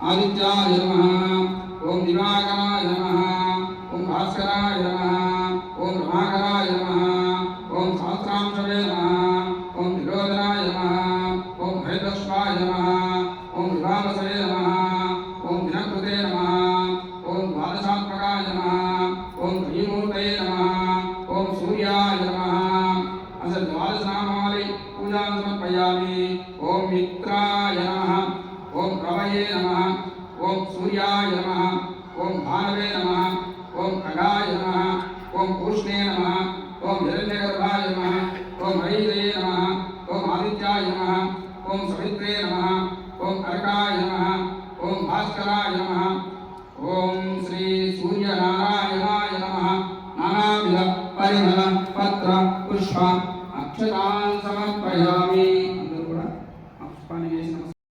आदित्याय नमः ओम दिवाकराय नमः ओम भास्कराय नमः ओम प्रभाकराय नमः ओम सहस्रांशवे नमः ओम त्रिलोचनाय नमः ओम हरितस्वाय नमः ओम विभावसे नमः ओम दिनकृते नमः ओम द्वादशात्मकाय नमः ओम त्रयीमूर्तये नमः ओम सूर्याय नमः अस द्वादशनामावली पूजा समर्पयामि। ओम मित्राय नमः ओम प्रभये नमः ओम सूर्याय नमः ओम भानवे नमः ओम खगाय नमः ओम पूष्णे नमः ओम हिरण्यगर्भाय नमः ओम हरिदये नमः ओम आदित्याय नमः ओम सवित्रे नमः